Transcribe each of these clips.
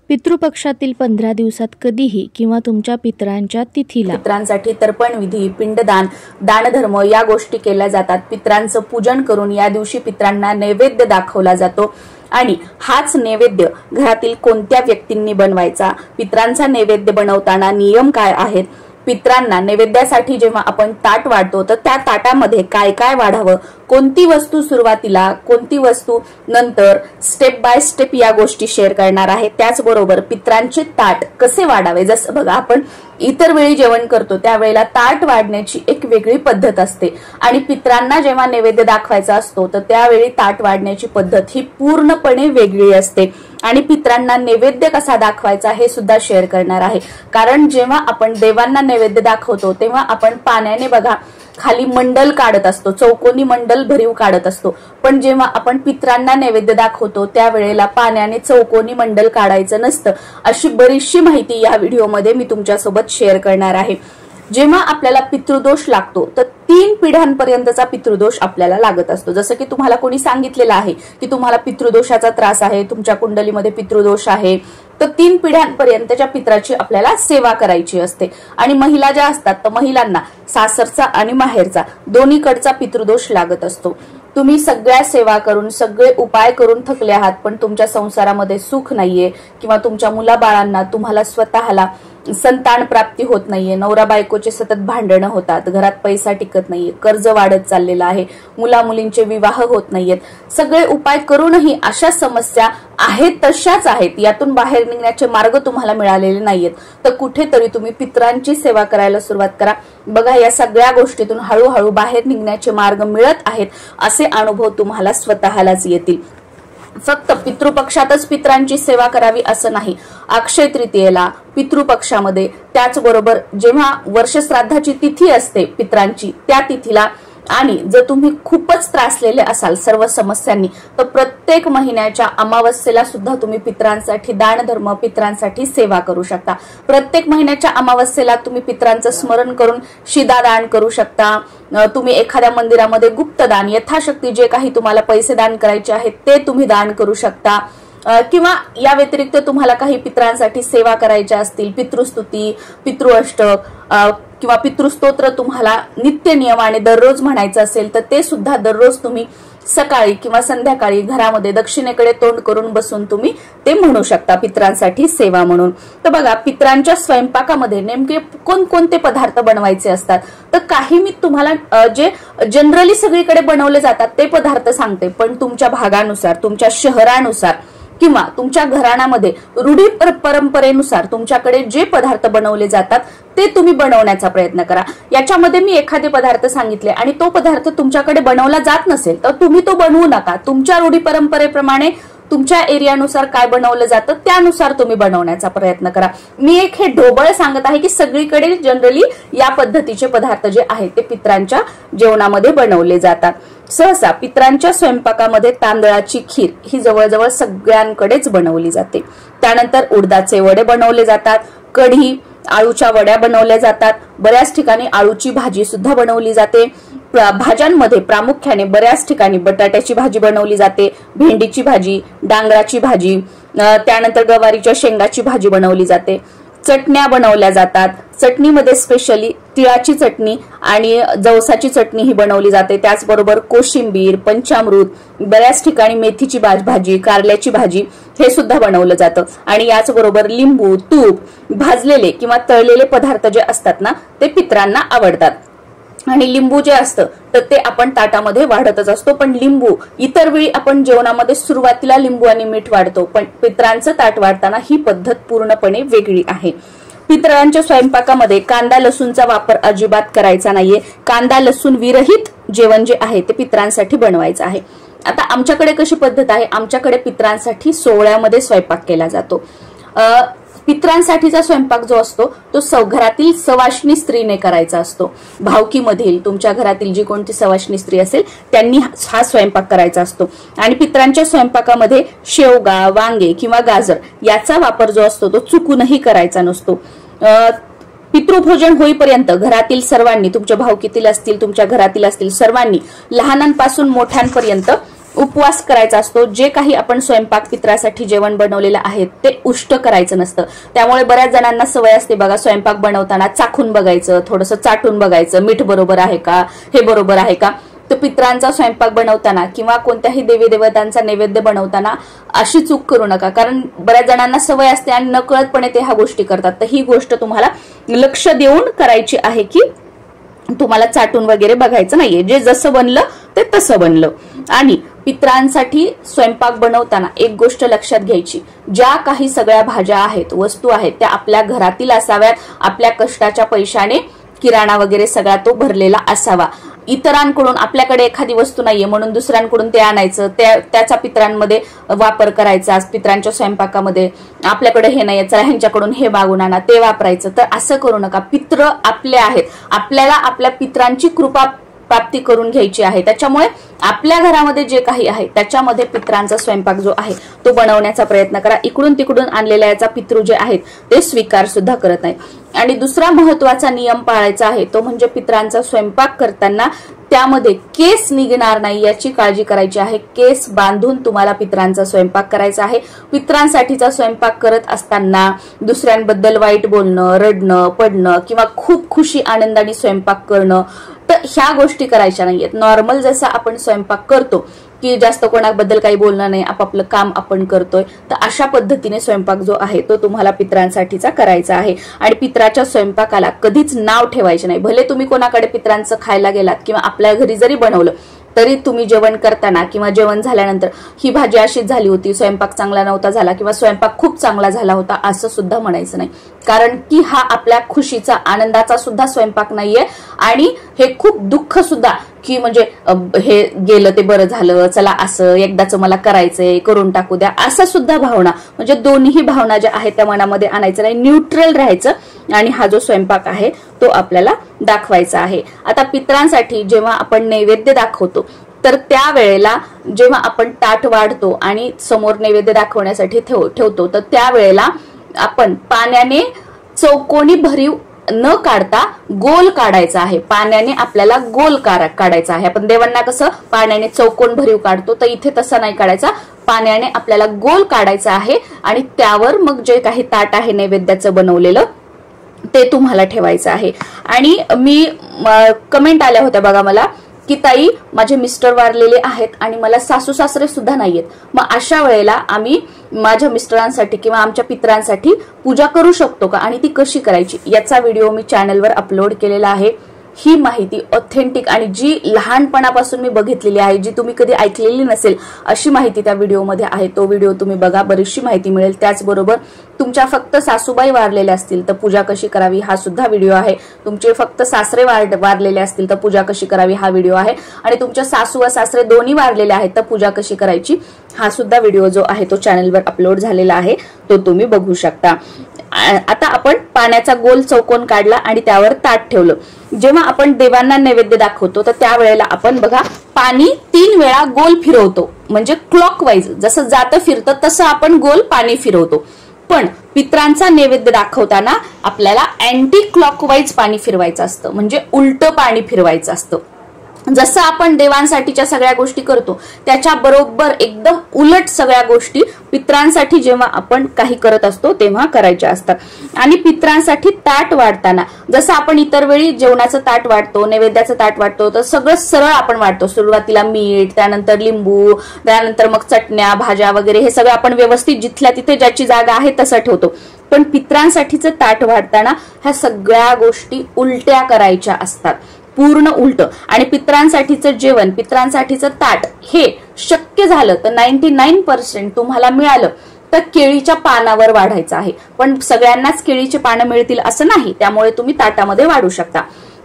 पितृपक्षातील 15 दिवसात कधीही किंवा तुमच्या पितरांच्या तिथीला पितरांसाठी तर्पण विधी, पिंडदान, दानधर्म या गोष्टी केल्या जातात। पितरांचं पूजन करून या दिवशी पितरांना नैवेद्य दाखवला जातो आणि हाच नैवेद्य घरातील कोणत्या व्यक्तींनी बनवायचा, पितरांचा नैवेद्य बनवताना नियम काय आहेत, पितरांना नैवेद्यासाठी जेव्हा आपण ताट वाढतो तर त्या ताटामध्ये काय काय वाढावं, कोणती वस्तू सुरुवातीला, कोणती वस्तू नंतर, स्टेप बाय स्टेप या गोष्टी शेअर करणार आहे। त्याचबरोबर पितरांचे ताट कसे वाढावे, जसं बघा आपण इतर वेळी जेवण करतो त्यावेळेला ताट वाढण्याची एक वेगळी पद्धत असते आणि पितरांना जेव्हा नैवेद्य दाखवायचा असतो तर त्यावेळी ताट वाढण्याची पद्धत ही पूर्णपणे वेगळी असते आणि पितरांना नैवेद्य कसा दाखवायचा हे सुद्धा शेअर करणार आहे। कारण जेव्हा आपण देवांना नैवेद्य दाखवतो तेव्हा आपण पाण्याने बघा खाली मंडल काढत असतो, चौकोनी मंडल भरीव काढत असतो, पण जेव्हा आपण पितरांना नैवेद्य दाखवतो त्यावेळेला पाण्याने चौकोनी मंडल काढायचं नसतं। अशी बरीचशी माहिती या व्हिडिओमध्ये मी तुमच्यासोबत शेअर करणार आहे। जेव्हा आपल्याला पितृदोष लागतो तर 3 पिढ्यांपर्यंतचा पितृदोष आपल्याला लागत असतो। जसं की तुम्हाला कोणी सांगितलेलं आहे की तुम्हाला पितृदोषाचा त्रास आहे, तुमच्या कुंडलीमध्ये पितृदोष आहे, तर 3 पिढ्यांपर्यंतच्या पितराची आपल्याला सेवा करायची असते। आणि महिला ज्या असतात तर महिलांना सासरचा आणि माहेरचा दोन्हीकडचा पितृदोष लागत असतो। तुम्ही सगळ्या सेवा करून सगळे उपाय करून थकले आहात पण तुमच्या संसारामध्ये सुख नाहीये किंवा तुमच्या मुलाबाळांना तुम्हाला स्वतःला संतान प्राप्ती होत नाहीये, नवरा बायकोचे सतत भांडणं होतात, घरात पैसा टिकत नाहीये, कर्ज वाढत चाललेलं आहे, मुला मुलींचे विवाह होत नाहीयेत, सगळे उपाय करूनही अशा समस्या आहेत तशाच आहेत, यातून बाहेर निघण्याचे मार्ग तुम्हाला मिळालेले नाहीयेत, तर कुठेतरी तुम्ही पितरांची सेवा करायला सुरुवात करा। बघा या सगळ्या गोष्टीतून हळूहळू बाहेर निघण्याचे मार्ग मिळत आहेत, असे अनुभव तुम्हाला स्वतःलाच येतील। फक्त पितृपक्षातच पितरांची सेवा करावी असं नाही, अक्षय तृतीयेला, पितृपक्षामध्ये, त्याचबरोबर जेव्हा वर्षश्राद्धाची तिथी असते पितरांची त्या तिथीला, आणि जर तुम्ही खूपच त्रासलेले असाल सर्व समस्यांनी तर प्रत्येक महिन्याच्या अमावस्येला सुद्धा तुम्ही पितरांसाठी दानधर्म, पितरांसाठी सेवा करू शकता। प्रत्येक महिन्याच्या अमावस्येला तुम्ही पितरांचं स्मरण करून शिदादान करू शकता। तुम्ही एखाद्या मंदिरामध्ये गुप्तदान, यथाशक्ती जे काही तुम्हाला पैसे दान करायचे आहेत ते तुम्ही दान करू शकता। किंवा या व्यतिरिक्त तुम्हाला काही पितरांसाठी सेवा करायच्या असतील, पितृस्तुती, पितृअष्टक किंवा पितृस्तोत्र तुम्हाला नित्य नियमाने दररोज म्हणायचं असेल तर ते सुद्धा दररोज तुम्ही सकाळी किंवा संध्याकाळी घरामध्ये दक्षिणेकडे तोंड करून बसून तुम्ही ते म्हणू शकता पितरांसाठी सेवा म्हणून। तर बघा पितरांच्या स्वयंपाकामध्ये नेमके कोणकोणते पदार्थ बनवायचे असतात, तर काही मी तुम्हाला जे जनरली सगळीकडे बनवले जातात ते पदार्थ सांगते, पण तुमच्या भागानुसार, तुमच्या शहरानुसार किंवा तुमच्या घराण्यामध्ये रूढी परंपरेनुसार तुमच्याकडे जे पदार्थ बनवले जातात ते तुम्ही बनवण्याचा प्रयत्न करा। याच्यामध्ये मी एखादे पदार्थ सांगितले आणि तो पदार्थ तुमच्याकडे बनवला जात नसेल तर तुम्ही तो बनवू नका। तुमच्या रूढी परंपरेप्रमाणे तुमच्या एरियानुसार काय बनवलं जातं त्यानुसार तुम्ही बनवण्याचा प्रयत्न करा। मी एक हे ढोबळ सांगत आहे की सगळीकडे जनरली या पद्धतीचे पदार्थ जे आहेत ते पितरांच्या जेवणामध्ये बनवले जातात। सहसा पितरांच्या स्वयंपाकामध्ये तांदळाची खीर ही जवळजवळ सगळ्यांकडेच बनवली जाते। त्यानंतर उडदाचे वडे बनवले जातात, कढी, आळूच्या वड्या बनवल्या जातात, बऱ्याच ठिकाणी आळूची भाजी सुद्धा बनवली जाते। भाज्यांमध्ये प्रामुख्याने बऱ्याच ठिकाणी बटाट्याची भाजी बनवली जाते, भेंडीची भाजी, डांगराची भाजी, त्यानंतर गवारीच्या शेंगाची भाजी बनवली जाते। चटण्या बनवल्या जातात, चटणीमध्ये स्पेशली तिळाची चटणी आणि जवसाची चटणी ही बनवली जाते। त्याचबरोबर कोशिंबीर, पंचामृत, बऱ्याच ठिकाणी मेथीची भाजी, कारल्याची भाजी हे सुद्धा बनवलं जातं आणि याचबरोबर लिंबू, तूप, भाजलेले किंवा तळलेले पदार्थ जे असतात ना ते पितरांना आवडतात। आणि लिंबू जे असतं तर ते आपण ताटामध्ये वाढतच असतो, पण लिंबू इतर वेळी आपण जेवणामध्ये सुरुवातीला लिंबू आणि मीठ वाढतो, पण पितरांचं ताट वाढताना ही पद्धत पूर्णपणे वेगळी आहे। पितरांच्या स्वयंपाकामध्ये कांदा लसूणचा वापर अजिबात करायचा नाहीये। कांदा लसूण विरहित जेवण जे आहे ते पितरांसाठी बनवायचं आहे। आता आमच्याकडे कशी पद्धत आहे, आमच्याकडे पितरांसाठी सोहळ्यामध्ये स्वयंपाक केला जातो। पितरांसाठीचा स्वयंपाक जो असतो तो घरातील सवाष्णी स्त्रीने करायचा असतो। भावकीमधील तुमच्या घरातील जी कोणती सवाष्णी स्त्री असेल त्यांनी हा स्वयंपाक करायचा असतो आणि पितरांच्या स्वयंपाकामध्ये शेवगा, वांगे किंवा गाजर याचा वापर जो असतो तो चुकूनही करायचा नसतो। पितृभोजन होईपर्यंत घरातील सर्वांनी, तुमच्या भावकीतील असतील, तुमच्या घरातील असतील, सर्वांनी लहानांपासून मोठ्यांपर्यंत उपवास करायचा असतो, जे काही आपण स्वयंपाक पित्रासाठी जेवण बनवलेलं आहे ते उष्ट करायचं नसतं. त्यामुळे बऱ्याच जणांना सवय असते बघा, स्वयंपाक बनवताना चाखून बघायचं, थोडंसं चाटून बघायचं, मीठ बरोबर आहे का, हे बरोबर आहे का. तर पित्रांचा स्वयंपाक बनवताना किंवा कोणत्याही देवी देवतांचा नैवेद्य बनवताना अशी चूक करू नका, कारण बऱ्याच जणांना सवय असते आणि नकळतपणे ते ह्या गोष्टी करतात. तर ही गोष्ट तुम्हाला लक्ष देऊन करायची आहे की तुम्हाला चाटून वगैरे बघायचं नाहीये, जे जसं बनलं ते तसं बनलं. आणि पित्रांसाठी स्वयंपाक बनवताना एक गोष्ट लक्षात घ्यायची, ज्या काही सगळ्या भाज्या आहेत, वस्तू आहेत, त्या आपल्या घरातील असाव्यात. आपल्या कष्टाच्या पैशाने किराणा वगैरे सगळा तो भरलेला असावा. इतरांकडून आपल्याकडे एखादी वस्तू नाहीये म्हणून दुसऱ्यांकडून ते आणायचं, त्याचा पित्रांमध्ये वापर करायचा. पित्रांच्या स्वयंपाकामध्ये आपल्याकडे हे नाहीये, चला ह्यांच्याकडून हे मागून आणा, ते वापरायचं. तर असं करू नका. पित्र आपले आहेत, आपल्याला आपल्या पित्रांची कृपा प्राप्ती करून घ्यायची आहे. त्याच्यामुळे आपल्या घरामध्ये जे काही आहे त्याच्यामध्ये पित्रांचा स्वयंपाक जो आहे तो बनवण्याचा प्रयत्न करा. इकडून तिकडून आणलेल्या याचा पितृ जे आहेत ते स्वीकार सुद्धा करत नाही. आणि दुसरा महत्वाचा नियम पाळायचा आहे तो म्हणजे पित्रांचा स्वयंपाक करताना त्यामध्ये केस निघणार नाही याची काळजी करायची आहे. केस बांधून तुम्हाला पित्रांचा स्वयंपाक करायचा आहे. पित्रांसाठीचा स्वयंपाक करत असताना दुसऱ्यांबद्दल वाईट बोलणं, रडणं, पडणं किंवा खूप खुशी आनंदाने स्वयंपाक करणं, तर ह्या गोष्टी करायच्या नाहीयेत. नॉर्मल जसा आपण स्वयंपाक करतो की जास्त कोणाबद्दल काही बोलणं नाही, आपापलं काम आपण करतोय, तर अशा पद्धतीने स्वयंपाक जो आहे तो तुम्हाला पित्रांसाठीचा करायचा आहे. आणि पित्राच्या स्वयंपाकाला कधीच नाव ठेवायचे नाही. भले तुम्ही कोणाकडे पित्रांचं खायला गेलात किंवा आपल्या घरी जरी बनवलं तरी तुम्ही जेवण करताना किंवा जेवण झाल्यानंतर ही भाजी अशीच झाली होती, स्वयंपाक चांगला नव्हता झाला किंवा स्वयंपाक खूप चांगला झाला होता असं सुद्धा म्हणायचं नाही. कारण की हा आपल्या खुशीचा आनंदाचा सुद्धा स्वयंपाक नाहीये आणि हे खूप दुःख सुद्धा की म्हणजे हे गेलं ते बरं झालं, चला असं एकदाच मला करायचंय, करून टाकू द्या, असं सुद्धा भावना, म्हणजे दोन्ही भावना ज्या आहेत त्या मनामध्ये आणायचं नाही. न्यूट्रल राहायचं आणि हा जो स्वयंपाक आहे तो आपल्याला दाखवायचा आहे. आता पित्रांसाठी जेव्हा आपण नैवेद्य दाखवतो तर त्यावेळेला जेव्हा आपण ताट वाढतो आणि समोर नैवेद्य दाखवण्यासाठी ठेवतो तर त्यावेळेला आपण पाण्याने चौकोनी भरीव न काढता गोल काढायचा आहे. पाण्याने आपल्याला गोल काढायचा आहे. आपण देवांना कसं पाण्याने चौकोन भरीव काढतो, तर इथे तसं नाही काढायचा. पाण्याने आपल्याला गोल काढायचा आहे आणि त्यावर मग जे काही ताट आहे नैवेद्याचं बनवलेलं ते तुम्हाला ठेवायचं आहे. आणि मी कमेंट आल्या होत्या बघा मला की ताई माझे मिस्टर वारलेले आहेत आणि मला सासू सासरे सुद्धा नाहीयेत, मग अशा वेळेला आम्ही माझ्या मिस्टरांसाठी किंवा आमच्या पित्रांसाठी पूजा करू शकतो का आणि ती कशी करायची याचा व्हिडिओ मी चॅनलवर अपलोड केलेला आहे. ही माहिती ऑथेंटिक आणि जी लहानपणापासून मी बघितलेली आहे, जी तुम्ही कधी ऐकलेली नसेल अशी माहिती त्या व्हिडिओमध्ये आहे. तो व्हिडिओ तुम्ही बघा, बरीचशी माहिती मिळेल. त्याचबरोबर तुमच्या फक्त सासूबाई वारलेल्या असतील तर पूजा कशी करावी हा सुद्धा व्हिडिओ आहे. तुमचे फक्त सासरे वारलेले असतील तर पूजा कशी करावी हा व्हिडिओ आहे. आणि तुमच्या सासू व सासरे दोन्ही वारलेले आहेत तर पूजा कशी करायची हा सुद्धा व्हिडिओ जो आहे तो चॅनलवर अपलोड झालेला आहे, तो तुम्ही बघू शकता. आता आपण पाण्याचा गोल चौकोन काढला आणि त्यावर ताट ठेवलं. जेव्हा आपण देवांना नैवेद्य दाखवतो तर त्यावेळेला आपण बघा पाणी 3 वेळा गोल फिरवतो, म्हणजे क्लॉकवाईज जसं जातं फिरतं तसं आपण गोल पाणी फिरवतो. पण पित्रांचा नैवेद्य दाखवताना आपल्याला अँटी क्लॉकवाईज पाणी फिरवायचं असतं, म्हणजे उलटं पाणी फिरवायचं असतं. जसं आपण देवांसाठीच्या सगळ्या गोष्टी करतो त्याच्या बरोबर एकदम उलट सगळ्या गोष्टी पित्रांसाठी जेव्हा आपण काही करत असतो तेव्हा करायच्या असतात. आणि पित्रांसाठी ताट वाढताना जसं आपण इतर वेळी जेवणाचं ताट वाढतो, नैवेद्याचं ताट वाढतो, तर सगळं सरळ आपण वाढतो. सुरुवातीला मीठ, त्यानंतर लिंबू, त्यानंतर मग चटण्या, भाज्या वगैरे हे सगळं आपण व्यवस्थित जिथल्या तिथे ज्याची जागा आहे तसं ठेवतो. पण पित्रांसाठीचं ताट वाढताना ह्या सगळ्या गोष्टी उलट्या करायच्या असतात, पूर्ण उलट. आणि पित्रांसाठीचं जेवण, पित्रांसाठीचं ताट हे शक्य झालं तर 99% तुम्हाला मिळालं तर केळीच्या पानावर वाढायचं आहे. पण सगळ्यांनाच केळीची पानं मिळतील असं नाही, त्यामुळे तुम्ही ताटामध्ये वाढू शकता.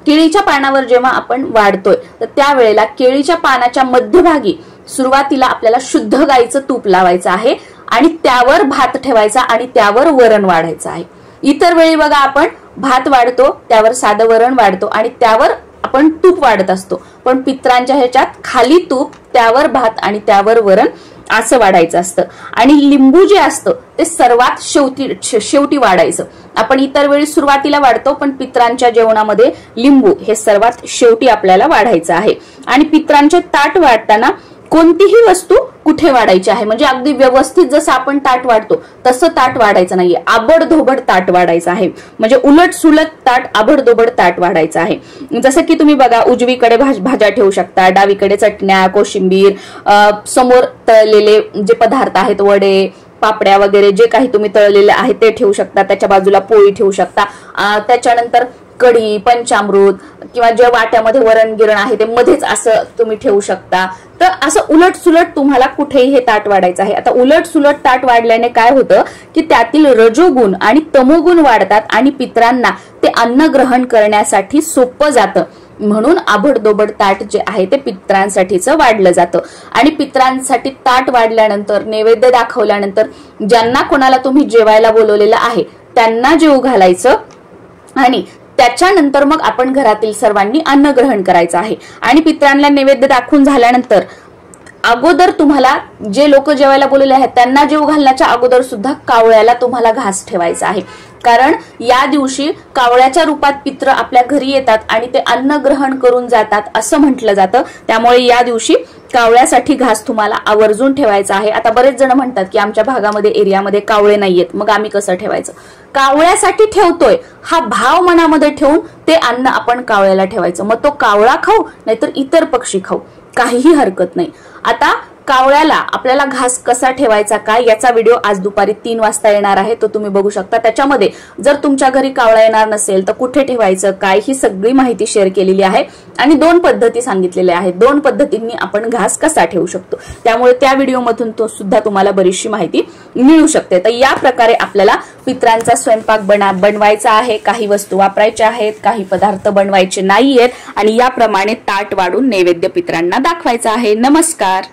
केळीच्या पानावर जेव्हा आपण वाढतोय तर त्यावेळेला केळीच्या पानाच्या मध्यभागी सुरुवातीला आपल्याला शुद्ध गाईचं तूप लावायचं आहे आणि त्यावर भात ठेवायचा आणि त्यावर वरण वाढायचं आहे. इतर वेळी बघा आपण भात वाढतो, त्यावर साधं वरण वाढतो आणि त्यावर आपण तूप वाढत असतो. पण पित्रांच्या ह्याच्यात खाली तूप, त्यावर भात आणि त्यावर वरण असं वाढायचं असतं. आणि लिंबू जे असतं ते सर्वात शेवटी वाढायचं. आपण इतर वेळी सुरुवातीला वाढतो, पण पित्रांच्या जेवणामध्ये लिंबू हे सर्वात शेवटी आपल्याला वाढायचं आहे. आणि पित्रांचे ताट वाढताना कोणतीही वस्तू कुठे वाढायची आहे, म्हणजे अगदी व्यवस्थित जसं आपण ताट वाढतो तसं ताट वाढायचं नाहीये, आबडधोबड ताट वाढायचं आहे. म्हणजे उलट सुलट ताट, आबडधोबड ताट वाढायचं आहे. जसं की तुम्ही बघा, उजवीकडे भाज्या ठेवू शकता, डावीकडे चटण्या, कोशिंबीर, समोर तळलेले जे पदार्थ आहेत, वडे, पापड्या वगैरे जे काही तुम्ही तळलेले आहे ते ठेवू शकता. त्याच्या बाजूला पोळी ठेवू शकता. त्याच्यानंतर कढी, पंचामृत किंवा जे वाट्यामध्ये वरण गिरण आहे ते मध्येच असं तुम्ही ठेवू शकता. तर असं उलट सुलट तुम्हाला कुठेही हे ताट वाढायचं आहे. आता उलट सुलट ताट वाढल्याने काय होतं की त्यातील रजोगुण आणि तमोगुण वाढतात आणि पितरांना ते अन्न ग्रहण करण्यासाठी सोपं जातं. म्हणून आबडधोबड ताट जे आहे ते पितरांसाठीच वाढलं जातं. आणि पितरांसाठी ताट वाढल्यानंतर, नैवेद्य दाखवल्यानंतर ज्यांना कोणाला तुम्ही जेवायला बोलवलेलं आहे त्यांना जेवू घालायचं आणि त्याच्यानंतर मग आपण घरातील सर्वांनी अन्न ग्रहण करायचं आहे. आणि पितरांना नैवेद्य दाखवून झाल्यानंतर अगोदर तुम्हाला जे लोक जेवायला बोलवले आहेत त्यांना जेवू घालण्याच्या अगोदर सुद्धा कावळ्याला तुम्हाला घास ठेवायचा आहे. कारण या दिवशी कावळ्याच्या रूपात पित्र आपल्या घरी येतात आणि ते अन्न ग्रहण करून जातात असं म्हटलं जातं. त्यामुळे या दिवशी कावळ्यासाठी घास तुम्हाला आवर्जून ठेवायचा आहे. आता बरेच जण म्हणतात की आमच्या भागामध्ये, एरियामध्ये कावळे नाहीयेत, मग आम्ही कसं ठेवायचं? कावळ्यासाठी ठेवतोय हा भाव मनामध्ये ठेवून ते अन्न आपण कावळ्याला ठेवायचं. मग तो कावळा खाऊ नाहीतर इतर पक्षी खाऊ, काहीही हरकत नाही. आता कावळ्याला आपल्याला घास कसा ठेवायचा काय याचा व्हिडिओ आज दुपारी 3 वाजता येणार आहे, तो तुम्ही बघू शकता. त्याच्यामध्ये जर तुमच्या घरी कावळा येणार नसेल तर कुठे ठेवायचं काय ही सगळी माहिती शेअर केलेली आहे आणि 2 पद्धती सांगितलेल्या आहेत. 2 पद्धतींनी आपण घास कसा ठेवू शकतो, त्यामुळे त्या व्हिडिओमधून तो सुद्धा तुम्हाला बरीचशी माहिती मिळू शकते. तर या प्रकारे आपल्याला पितरांचा स्वयंपाक बनवायचा आहे. काही वस्तू वापरायच्या आहेत, काही पदार्थ बनवायचे नाहीयेत आणि याप्रमाणे ताट वाढून नैवेद्य पितरांना दाखवायचा आहे. नमस्कार.